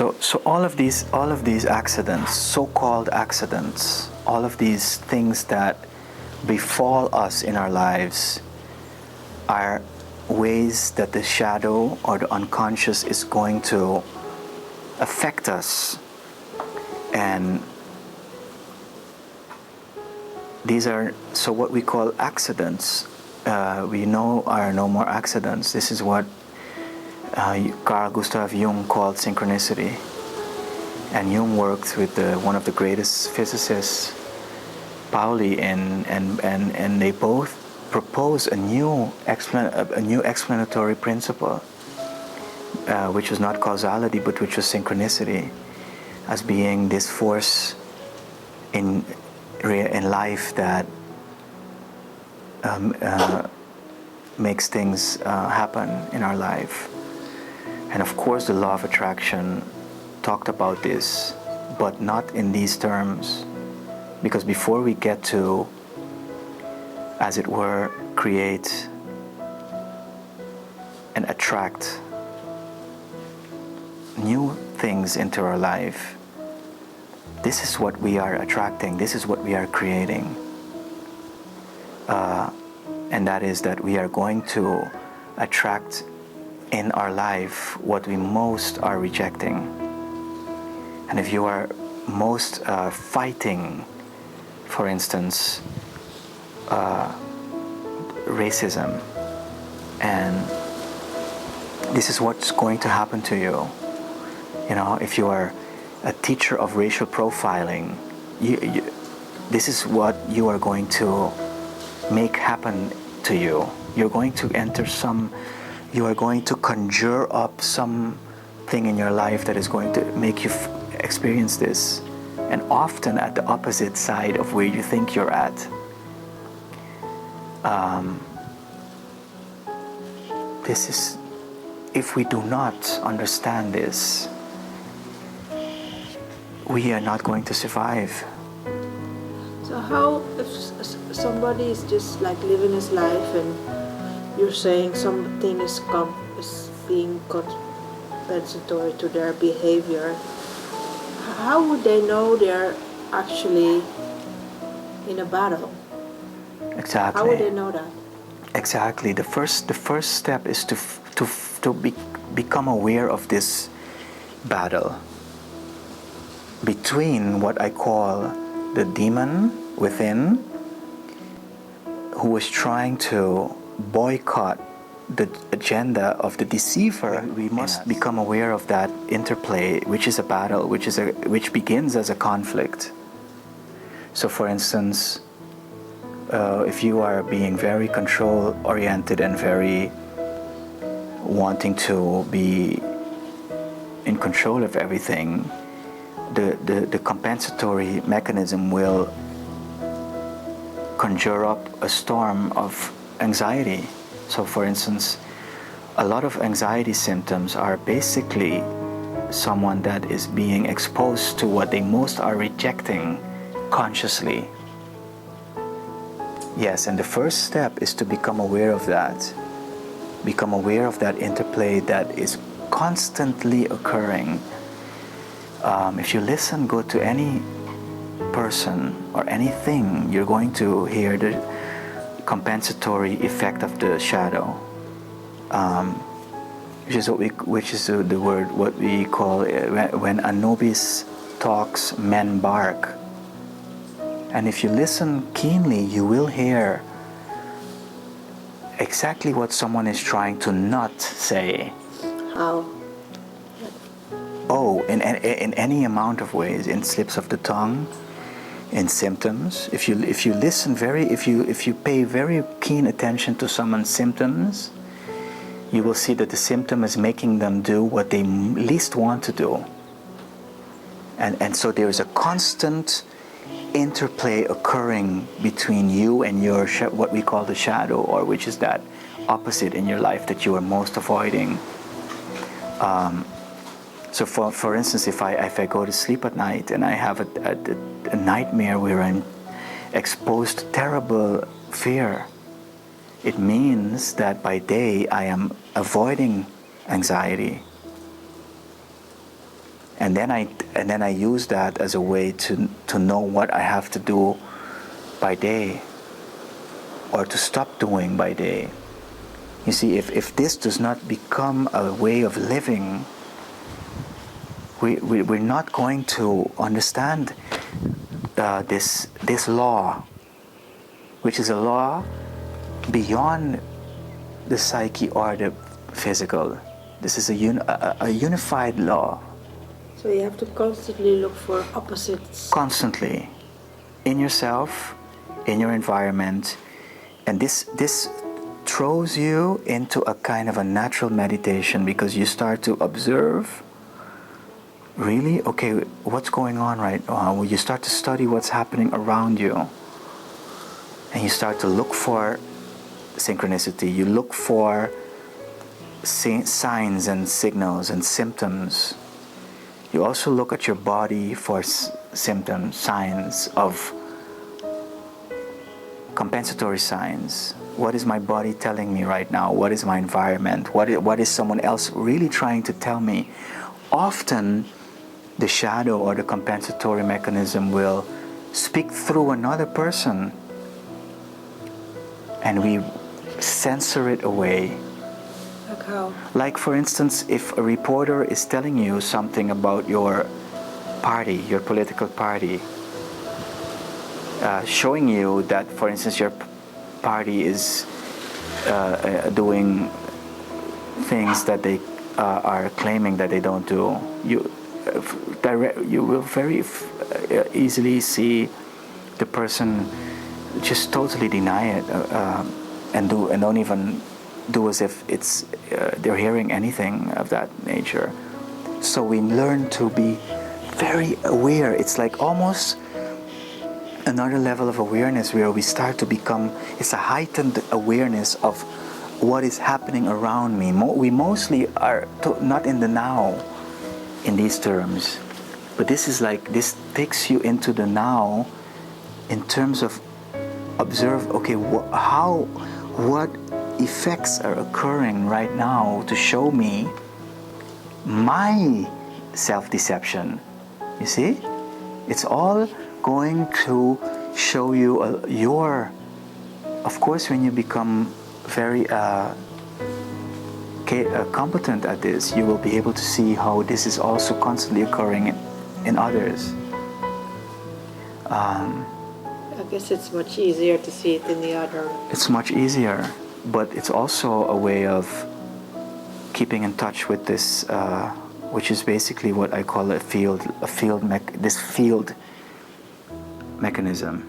So all of these accidents, so-called accidents, all of these things that befall us in our lives are ways that the shadow or the unconscious is going to affect us. And these are so what we call accidents. We know are no more accidents. This is what Carl Gustav Jung called synchronicity. And Jung worked with one of the greatest physicists, Pauli, and they both proposed a new explanatory principle, which was not causality but which was synchronicity, as being this force in life that makes things happen in our life. And of course the law of attraction talked about this, but not in these terms, because before we get to, as it were, create and attract new things into our life, this is what we are attracting, this is what we are creating. And that is that we are going to attract in our life what we most are rejecting. And if you are most fighting, for instance, racism, and this is what's going to happen to you. You know, if you are a teacher of racial profiling, this is what you are going to make happen to you. You're going to you are going to conjure up something in your life that is going to make you experience this, and often at the opposite side of where you think you're at. This is, if we do not understand this, we are not going to survive. So how, if somebody is just like living his life and you're saying something is being compensatory to their behavior, how would they know they're actually in a battle? Exactly. How would they know that? Exactly. The first step is to become aware of this battle between what I call the demon within, who is trying to boycott the agenda of the deceiver. We must become aware of that interplay, which is a battle, which begins as a conflict. So, for instance, if you are being very control-oriented and very wanting to be in control of everything, the compensatory mechanism will conjure up a storm of anxiety. So, for instance, a lot of anxiety symptoms are basically someone that is being exposed to what they most are rejecting consciously. Yes, and the first step is to become aware of that. Become aware of that interplay that is constantly occurring. If you listen, go to any person or anything, you're going to hear the compensatory effect of the shadow, which is the word what we call when Anubis talks, men bark. And if you listen keenly, you will hear exactly what someone is trying to not say. How? Oh, in any amount of ways, in slips of the tongue, in symptoms. If you listen if you pay very keen attention to someone's symptoms, you will see that the symptom is making them do what they least want to do. And so there is a constant interplay occurring between you and your what we call the shadow, or which is that opposite in your life that you are most avoiding. So for instance, if I go to sleep at night and I have a nightmare where I'm exposed to terrible fear, it means that by day I am avoiding anxiety. and then I use that as a way to know what I have to do by day, or to stop doing by day. You see, if this does not become a way of living, we're not going to understand this law, which is a law beyond the psyche or the physical. This is a unified law. So you have to constantly look for opposites. Constantly, in yourself, in your environment, and this throws you into a kind of a natural meditation, because you start to observe. Really? Okay, what's going on right now? Well, you start to study what's happening around you, and you start to look for synchronicity. You look for signs and signals and symptoms. You also look at your body for symptoms, signs of compensatory signs. What is my body telling me right now? What is my environment? What is someone else really trying to tell me? Often, the shadow or the compensatory mechanism will speak through another person, and we censor it away. Like how? Like, for instance, if a reporter is telling you something about your party, your political party, showing you that, for instance, your party is doing things that they are claiming that they don't do, you will very easily see the person just totally deny it and don't even do as if it's they're hearing anything of that nature. So we learn to be very aware. It's like almost another level of awareness where we start to become, it's a heightened awareness of what is happening around me. We mostly are not in the now in these terms, but this takes you into the now in terms of observe, okay, what effects are occurring right now to show me my self-deception. You see, it's all going to show you of course, when you become very competent at this, you will be able to see how this is also constantly occurring in others. I guess it's much easier to see it in the other. It's much easier, but it's also a way of keeping in touch with this, which is basically what I call this field mechanism.